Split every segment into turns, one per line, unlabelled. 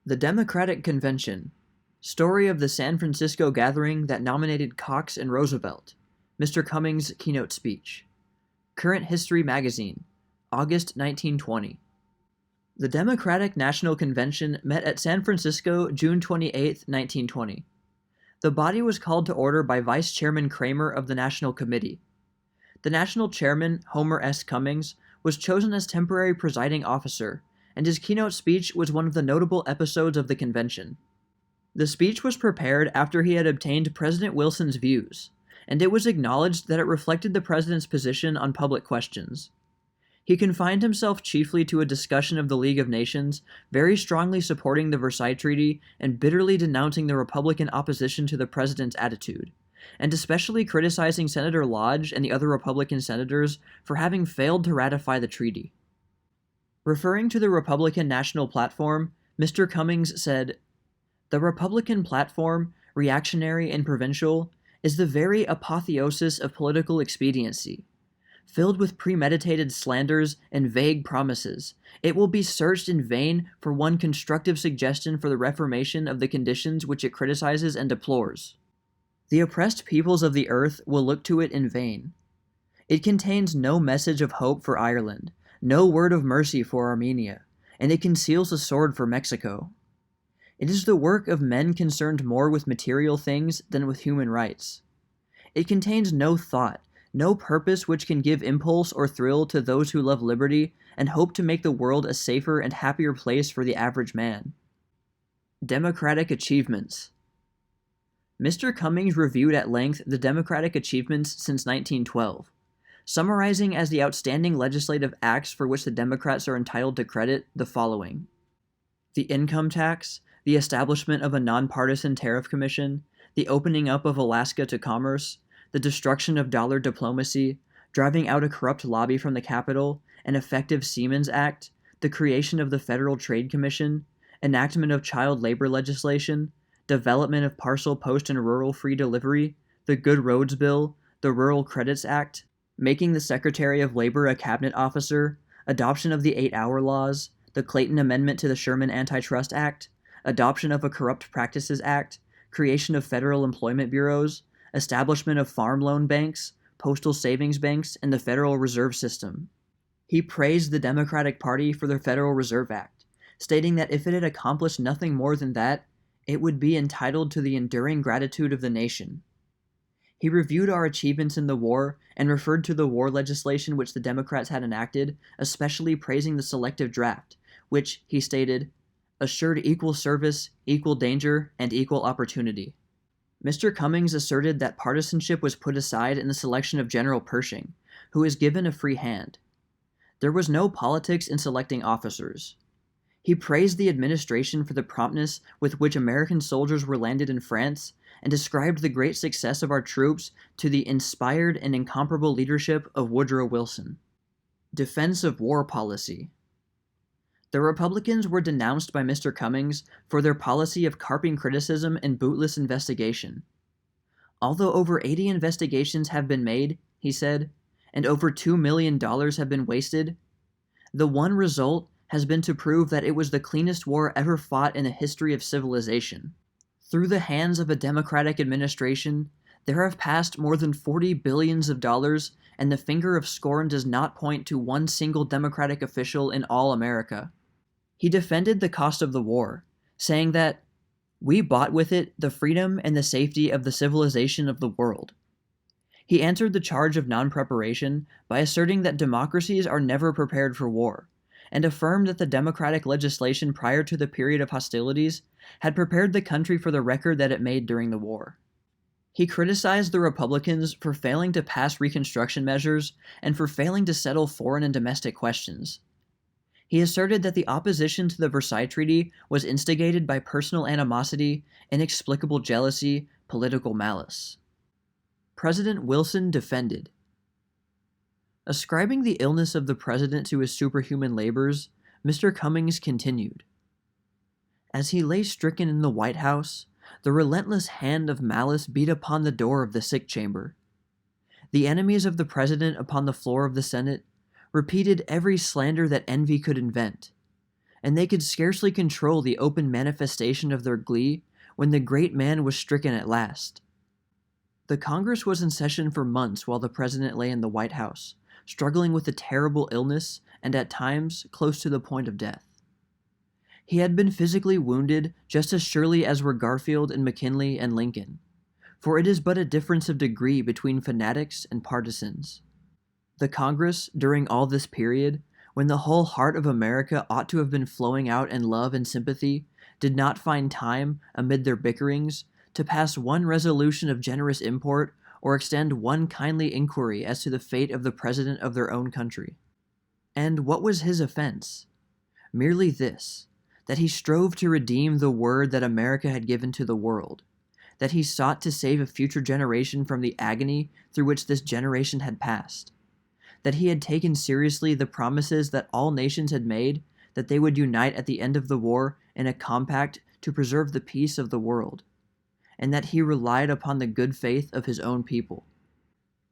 The Democratic Convention. Story of the San Francisco gathering that nominated Cox and Roosevelt. Mr. Cummings' keynote speech. Current History Magazine, August 1920. The Democratic National Convention met at San Francisco June 28, 1920. The body was called to order by Vice Chairman Kramer of the National Committee. The National Chairman, Homer S. Cummings, was chosen as temporary presiding officer, and his keynote speech was one of the notable episodes of the convention. The speech was prepared after he had obtained President Wilson's views, and it was acknowledged that it reflected the president's position on public questions. He confined himself chiefly to a discussion of the League of Nations, very strongly supporting the Versailles Treaty and bitterly denouncing the Republican opposition to the president's attitude, and especially criticizing Senator Lodge and the other Republican senators for having failed to ratify the treaty. Referring to the Republican National Platform, Mr. Cummings said, "The Republican platform, reactionary and provincial, is the very apotheosis of political expediency. Filled with premeditated slanders and vague promises, it will be searched in vain for one constructive suggestion for the reformation of the conditions which it criticizes and deplores. The oppressed peoples of the earth will look to it in vain. It contains no message of hope for Ireland, no word of mercy for Armenia, and it conceals a sword for Mexico. It is the work of men concerned more with material things than with human rights. It contains no thought, no purpose which can give impulse or thrill to those who love liberty and hope to make the world a safer and happier place for the average man." Democratic Achievements. Mr. Cummings reviewed at length the Democratic achievements since 1912, summarizing as the outstanding legislative acts for which the Democrats are entitled to credit the following: the income tax, the establishment of a nonpartisan tariff commission, the opening up of Alaska to commerce, the destruction of dollar diplomacy, driving out a corrupt lobby from the Capitol, an effective Seamen's Act, the creation of the Federal Trade Commission, enactment of child labor legislation, development of parcel post and rural free delivery, the Good Roads Bill, the Rural Credits Act, making the Secretary of Labor a cabinet officer, adoption of the 8-hour laws, the Clayton Amendment to the Sherman Antitrust Act, adoption of a Corrupt Practices Act, creation of federal employment bureaus, establishment of farm loan banks, postal savings banks, and the Federal Reserve System. He praised the Democratic Party for their Federal Reserve Act, stating that if it had accomplished nothing more than that, it would be entitled to the enduring gratitude of the nation. He reviewed our achievements in the war and referred to the war legislation which the Democrats had enacted, especially praising the selective draft, which, he stated, assured equal service, equal danger, and equal opportunity. Mr. Cummings asserted that partisanship was put aside in the selection of General Pershing, who is given a free hand. There was no politics in selecting officers. He praised the administration for the promptness with which American soldiers were landed in France and described the great success of our troops to the inspired and incomparable leadership of Woodrow Wilson. Defense of war policy. The Republicans were denounced by Mr. Cummings for their policy of carping criticism and bootless investigation. Although over 80 investigations have been made, he said, and over $2 million have been wasted, the one result has been to prove that it was the cleanest war ever fought in the history of civilization. Through the hands of a Democratic administration, there have passed more than $40 billion, and the finger of scorn does not point to one single Democratic official in all America. He defended the cost of the war, saying that, "We bought with it the freedom and the safety of the civilization of the world." He answered the charge of non-preparation by asserting that democracies are never prepared for war, and affirmed that the Democratic legislation prior to the period of hostilities had prepared the country for the record that it made during the war. He criticized the Republicans for failing to pass Reconstruction measures and for failing to settle foreign and domestic questions. He asserted that the opposition to the Versailles Treaty was instigated by personal animosity, inexplicable jealousy, political malice. President Wilson defended. Ascribing the illness of the president to his superhuman labors, Mr. Cummings continued. As he lay stricken in the White House, the relentless hand of malice beat upon the door of the sick chamber. The enemies of the president upon the floor of the Senate repeated every slander that envy could invent, and they could scarcely control the open manifestation of their glee when the great man was stricken at last. The Congress was in session for months while the president lay in the White House, struggling with a terrible illness and at times close to the point of death. He had been physically wounded just as surely as were Garfield and McKinley and Lincoln, for it is but a difference of degree between fanatics and partisans. The Congress, during all this period, when the whole heart of America ought to have been flowing out in love and sympathy, did not find time, amid their bickerings, to pass one resolution of generous import or extend one kindly inquiry as to the fate of the president of their own country. And what was his offense? Merely this, that he strove to redeem the word that America had given to the world, that he sought to save a future generation from the agony through which this generation had passed, that he had taken seriously the promises that all nations had made that they would unite at the end of the war in a compact to preserve the peace of the world, and that he relied upon the good faith of his own people.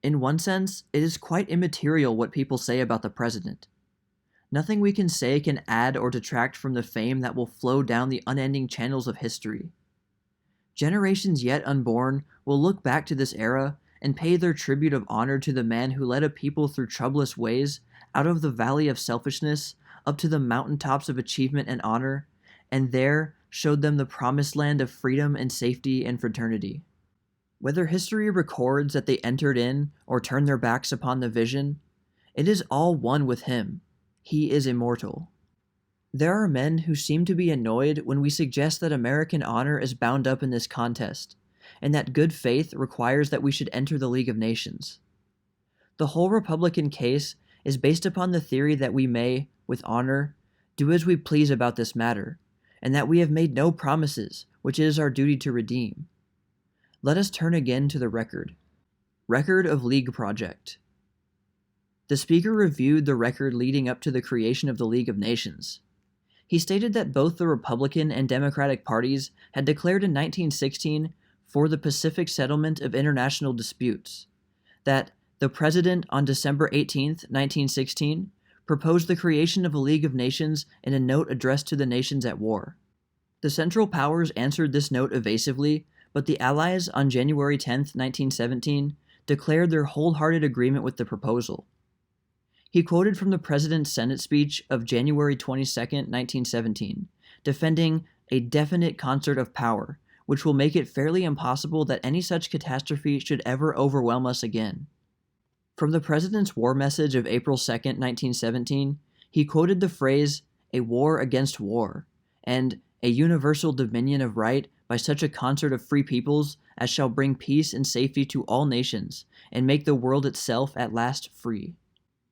In one sense, it is quite immaterial what people say about the president. Nothing we can say can add or detract from the fame that will flow down the unending channels of history. Generations yet unborn will look back to this era and pay their tribute of honor to the man who led a people through troublous ways, out of the valley of selfishness, up to the mountaintops of achievement and honor, and there showed them the promised land of freedom and safety and fraternity. Whether history records that they entered in or turned their backs upon the vision, it is all one with him. He is immortal. There are men who seem to be annoyed when we suggest that American honor is bound up in this contest, and that good faith requires that we should enter the League of Nations. The whole Republican case is based upon the theory that we may, with honor, do as we please about this matter, and that we have made no promises which it is our duty to redeem. Let us turn again to the record. Record of League Project. The speaker reviewed the record leading up to the creation of the League of Nations. He stated that both the Republican and Democratic parties had declared in 1916 for the pacific settlement of international disputes, that the President on December 18, 1916, proposed the creation of a League of Nations in a note addressed to the nations at war. The Central Powers answered this note evasively, but the Allies on January 10, 1917, declared their wholehearted agreement with the proposal. He quoted from the President's Senate speech of January 22, 1917, defending a definite concert of power, which will make it fairly impossible that any such catastrophe should ever overwhelm us again. From the President's war message of April 2, 1917, he quoted the phrase, "a war against war," and "a universal dominion of right by such a concert of free peoples as shall bring peace and safety to all nations, and make the world itself at last free."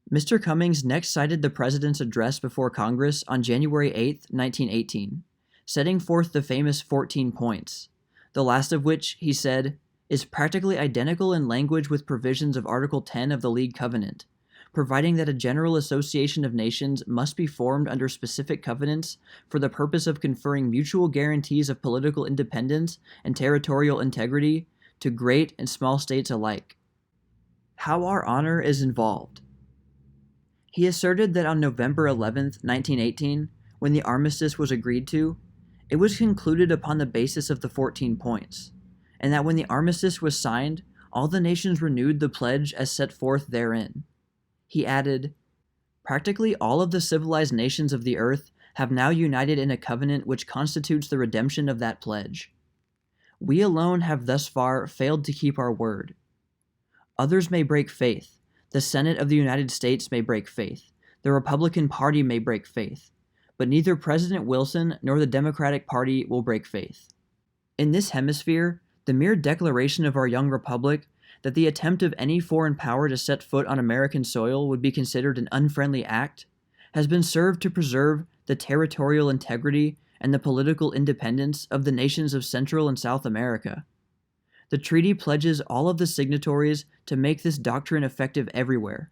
Mr. Cummings next cited the President's address before Congress on January 8, 1918, setting forth the famous 14 points, the last of which, he said, is practically identical in language with provisions of Article 10 of the League Covenant, providing that a general association of nations must be formed under specific covenants for the purpose of conferring mutual guarantees of political independence and territorial integrity to great and small states alike. How our honor is involved. He asserted that on November 11, 1918, when the armistice was agreed to, it was concluded upon the basis of the 14 points, and that when the armistice was signed, all the nations renewed the pledge as set forth therein. He added, "Practically all of the civilized nations of the earth have now united in a covenant which constitutes the redemption of that pledge. We alone have thus far failed to keep our word. Others may break faith. The Senate of the United States may break faith. The Republican Party may break faith. But neither President Wilson nor the Democratic Party will break faith. In this hemisphere, the mere declaration of our young republic that the attempt of any foreign power to set foot on American soil would be considered an unfriendly act has been served to preserve the territorial integrity and the political independence of the nations of Central and South America. The treaty pledges all of the signatories to make this doctrine effective everywhere.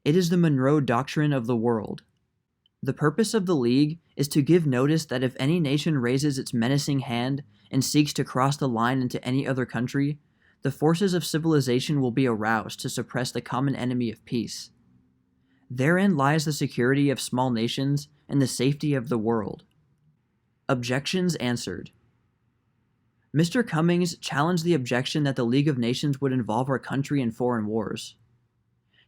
It is the Monroe Doctrine of the world. The purpose of the League is to give notice that if any nation raises its menacing hand and seeks to cross the line into any other country, the forces of civilization will be aroused to suppress the common enemy of peace. Therein lies the security of small nations and the safety of the world. Objections answered. Mr. Cummings challenged the objection that the League of Nations would involve our country in foreign wars.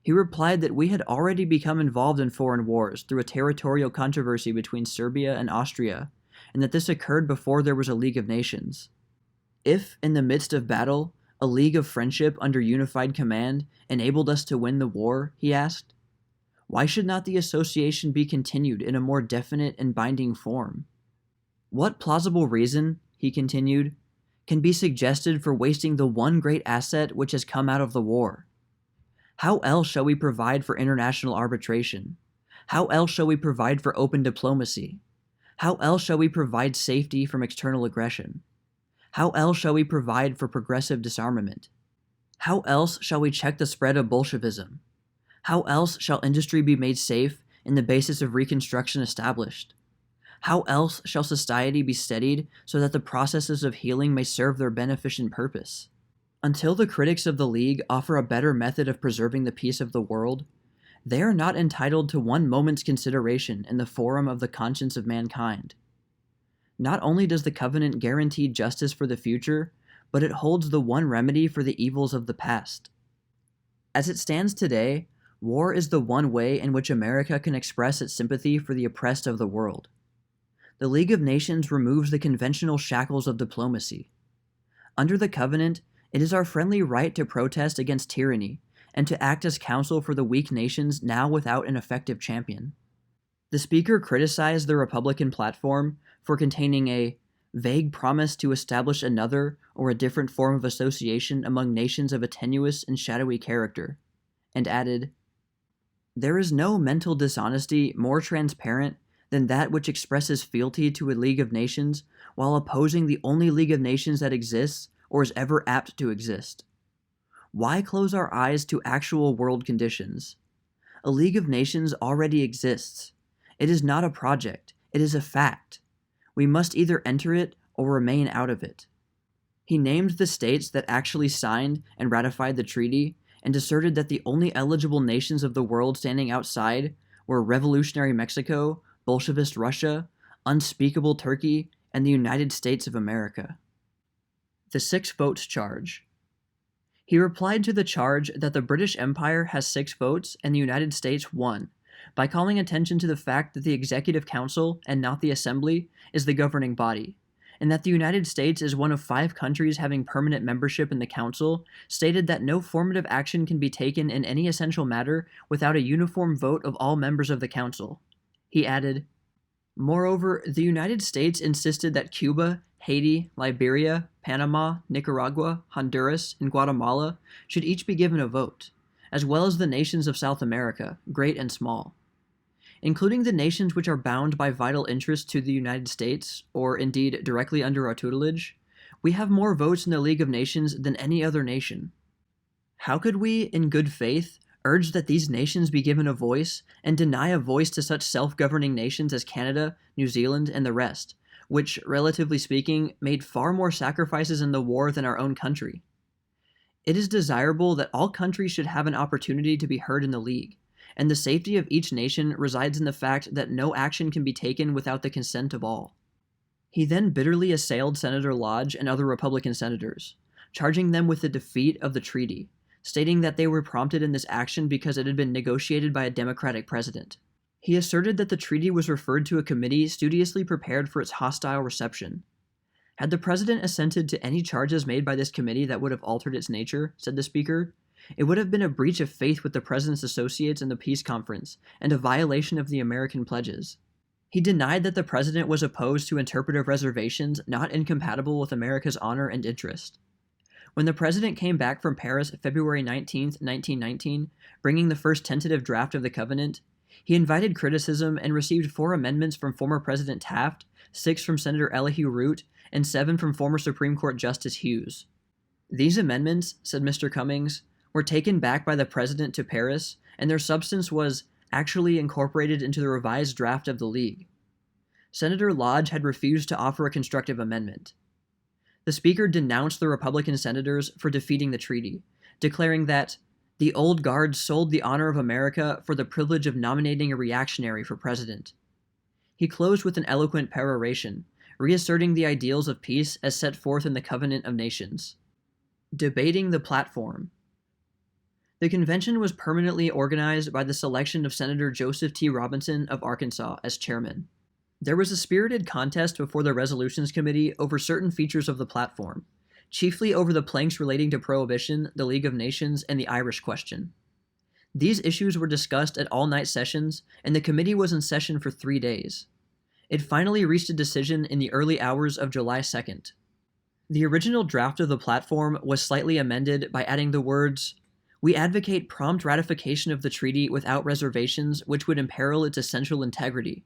He replied that we had already become involved in foreign wars through a territorial controversy between Serbia and Austria, and that this occurred before there was a League of Nations. If, in the midst of battle, a league of friendship under unified command enabled us to win the war, he asked, why should not the association be continued in a more definite and binding form? What plausible reason, he continued, can be suggested for wasting the one great asset which has come out of the war? How else shall we provide for international arbitration? How else shall we provide for open diplomacy? How else shall we provide safety from external aggression? How else shall we provide for progressive disarmament? How else shall we check the spread of Bolshevism? How else shall industry be made safe and the basis of reconstruction established? How else shall society be steadied so that the processes of healing may serve their beneficent purpose? Until the critics of the League offer a better method of preserving the peace of the world, they are not entitled to one moment's consideration in the forum of the conscience of mankind. Not only does the covenant guarantee justice for the future, but it holds the one remedy for the evils of the past. As it stands today, war is the one way in which America can express its sympathy for the oppressed of the world. The League of Nations removes the conventional shackles of diplomacy. Under the covenant, it is our friendly right to protest against tyranny and to act as counsel for the weak nations now without an effective champion. The speaker criticized the Republican platform for containing a vague promise to establish another or a different form of association among nations of a tenuous and shadowy character, and added, "There is no mental dishonesty more transparent than that which expresses fealty to a League of Nations while opposing the only League of Nations that exists or is ever apt to exist. Why close our eyes to actual world conditions? A League of Nations already exists. It is not a project, it is a fact. We must either enter it or remain out of it." He named the states that actually signed and ratified the treaty and asserted that the only eligible nations of the world standing outside were revolutionary Mexico, Bolshevist Russia, unspeakable Turkey, and the United States of America. The 6 votes charge. He replied to the charge that the British Empire has 6 votes and the United States 1, by calling attention to the fact that the Executive Council, and not the Assembly, is the governing body, and that the United States is one of 5 countries having permanent membership in the Council, stated that no formative action can be taken in any essential matter without a uniform vote of all members of the Council. He added, "Moreover, the United States insisted that Cuba, Haiti, Liberia, Panama, Nicaragua, Honduras, and Guatemala should each be given a vote, as well as the nations of South America, great and small. Including the nations which are bound by vital interests to the United States, or indeed directly under our tutelage, we have more votes in the League of Nations than any other nation. How could we, in good faith, urge that these nations be given a voice, and deny a voice to such self-governing nations as Canada, New Zealand, and the rest, which, relatively speaking, made far more sacrifices in the war than our own country? It is desirable that all countries should have an opportunity to be heard in the League, and the safety of each nation resides in the fact that no action can be taken without the consent of all." He then bitterly assailed Senator Lodge and other Republican senators, charging them with the defeat of the treaty, stating that they were prompted in this action because it had been negotiated by a Democratic president. He asserted that the treaty was referred to a committee studiously prepared for its hostile reception. "Had the president assented to any charges made by this committee that would have altered its nature," said the speaker, "it would have been a breach of faith with the president's associates in the peace conference and a violation of the American pledges." He denied that the president was opposed to interpretive reservations not incompatible with America's honor and interest. When the president came back from Paris February 19, 1919, bringing the first tentative draft of the covenant, he invited criticism and received 4 amendments from former President Taft, 6 from Senator Elihu Root, and 7 from former Supreme Court Justice Hughes. "These amendments," said Mr. Cummings, "were taken back by the president to Paris, and their substance was actually incorporated into the revised draft of the League." Senator Lodge had refused to offer a constructive amendment. The speaker denounced the Republican senators for defeating the treaty, declaring that the old guard sold the honor of America for the privilege of nominating a reactionary for president. He closed with an eloquent peroration, reasserting the ideals of peace as set forth in the Covenant of Nations. Debating the platform. The convention was permanently organized by the selection of Senator Joseph T. Robinson of Arkansas as chairman. There was a spirited contest before the Resolutions Committee over certain features of the platform, chiefly over the planks relating to prohibition, the League of Nations, and the Irish question. These issues were discussed at all-night sessions, and the committee was in session for 3 days. It finally reached a decision in the early hours of July 2nd. The original draft of the platform was slightly amended by adding the words, "We advocate prompt ratification of the treaty without reservations which would imperil its essential integrity,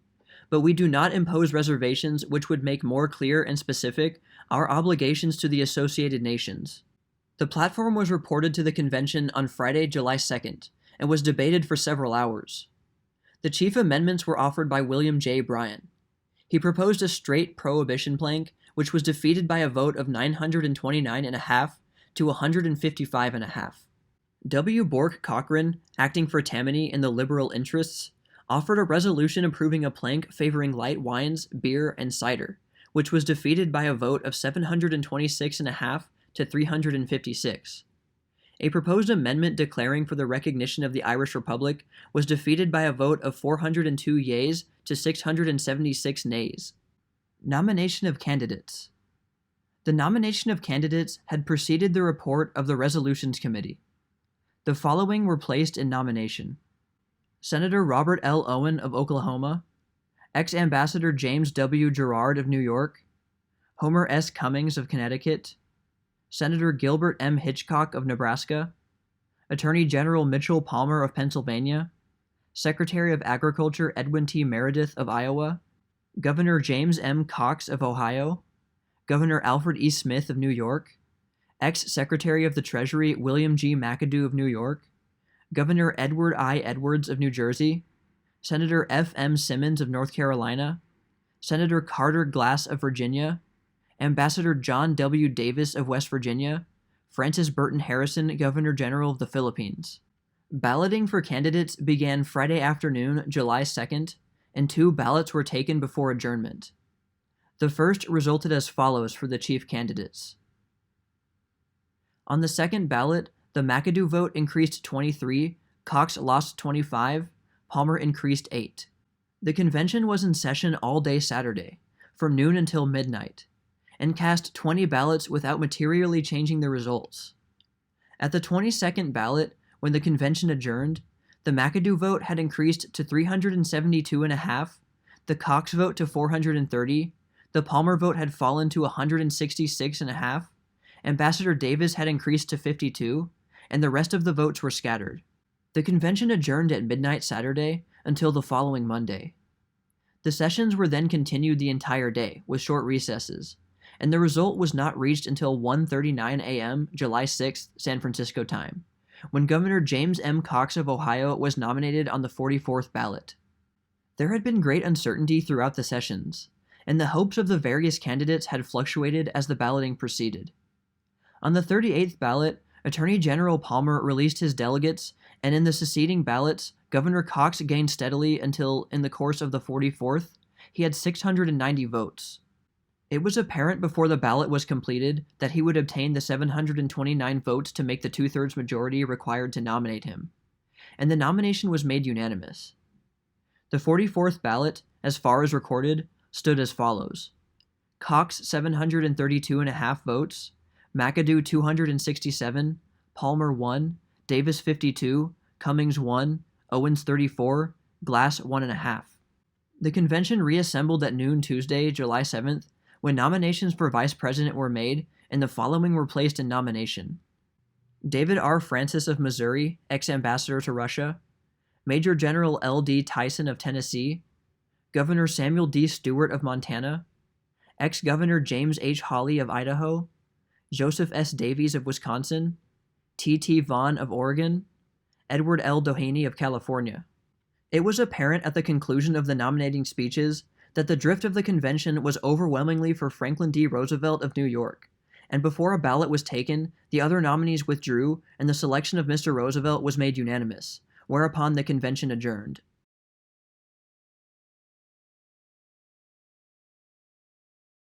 but we do not impose reservations which would make more clear and specific our obligations to the associated nations." The platform was reported to the convention on Friday, July 2nd, and was debated for several hours. The chief amendments were offered by William J. Bryan. He proposed a straight prohibition plank, which was defeated by a vote of 929.5 to 155.5. W. Bork Cochran, acting for Tammany in the liberal interests, offered a resolution approving a plank favoring light wines, beer, and cider, which was defeated by a vote of 726.5 to 356. A proposed amendment declaring for the recognition of the Irish Republic was defeated by a vote of 402 yeas to 676 nays. Nomination of candidates. The nomination of candidates had preceded the report of the Resolutions Committee. The following were placed in nomination: Senator Robert L. Owen of Oklahoma, ex-Ambassador James W. Gerard of New York, Homer S. Cummings of Connecticut, Senator Gilbert M. Hitchcock of Nebraska, Attorney General Mitchell Palmer of Pennsylvania, Secretary of Agriculture Edwin T. Meredith of Iowa, Governor James M. Cox of Ohio, Governor Alfred E. Smith of New York, ex-Secretary of the Treasury William G. McAdoo of New York, Governor Edward I. Edwards of New Jersey, Senator F. M. Simmons of North Carolina, Senator Carter Glass of Virginia, Ambassador John W. Davis of West Virginia, Francis Burton Harrison, Governor General of the Philippines. Balloting for candidates began Friday afternoon, July 2nd, and 2 ballots were taken before adjournment. The first resulted as follows for the chief candidates. On the second ballot, the McAdoo vote increased 23, Cox lost 25, Palmer increased 8. The convention was in session all day Saturday, from noon until midnight, and cast 20 ballots without materially changing the results. At the 22nd ballot, when the convention adjourned, the McAdoo vote had increased to 372.5, the Cox vote to 430, the Palmer vote had fallen to 166.5, Ambassador Davis had increased to 52, and the rest of the votes were scattered. The convention adjourned at midnight Saturday until the following Monday. The sessions were then continued the entire day, with short recesses, and the result was not reached until 1:39 a.m. July 6th, San Francisco time, when Governor James M. Cox of Ohio was nominated on the 44th ballot. There had been great uncertainty throughout the sessions, and the hopes of the various candidates had fluctuated as the balloting proceeded. On the 38th ballot, Attorney General Palmer released his delegates, and in the succeeding ballots, Governor Cox gained steadily until, in the course of the 44th, he had 690 votes. It was apparent before the ballot was completed that he would obtain the 729 votes to make the 2/3 majority required to nominate him, and the nomination was made unanimous. The 44th ballot, as far as recorded, stood as follows: Cox 732.5 votes, McAdoo 267, Palmer 1, Davis 52, Cummings 1, Owens 34, Glass 1.5. The convention reassembled at noon Tuesday, July 7th, when nominations for vice president were made, and the following were placed in nomination: David R. Francis of Missouri, ex-ambassador to Russia, Major General L.D. Tyson of Tennessee, Governor Samuel D. Stewart of Montana, ex-Governor James H. Hawley of Idaho, Joseph S. Davies of Wisconsin, T.T. Vaughn of Oregon, Edward L. Doheny of California. It was apparent at the conclusion of the nominating speeches that the drift of the convention was overwhelmingly for Franklin D. Roosevelt of New York, and before a ballot was taken, the other nominees withdrew, and the selection of Mr. Roosevelt was made unanimous, whereupon the convention adjourned.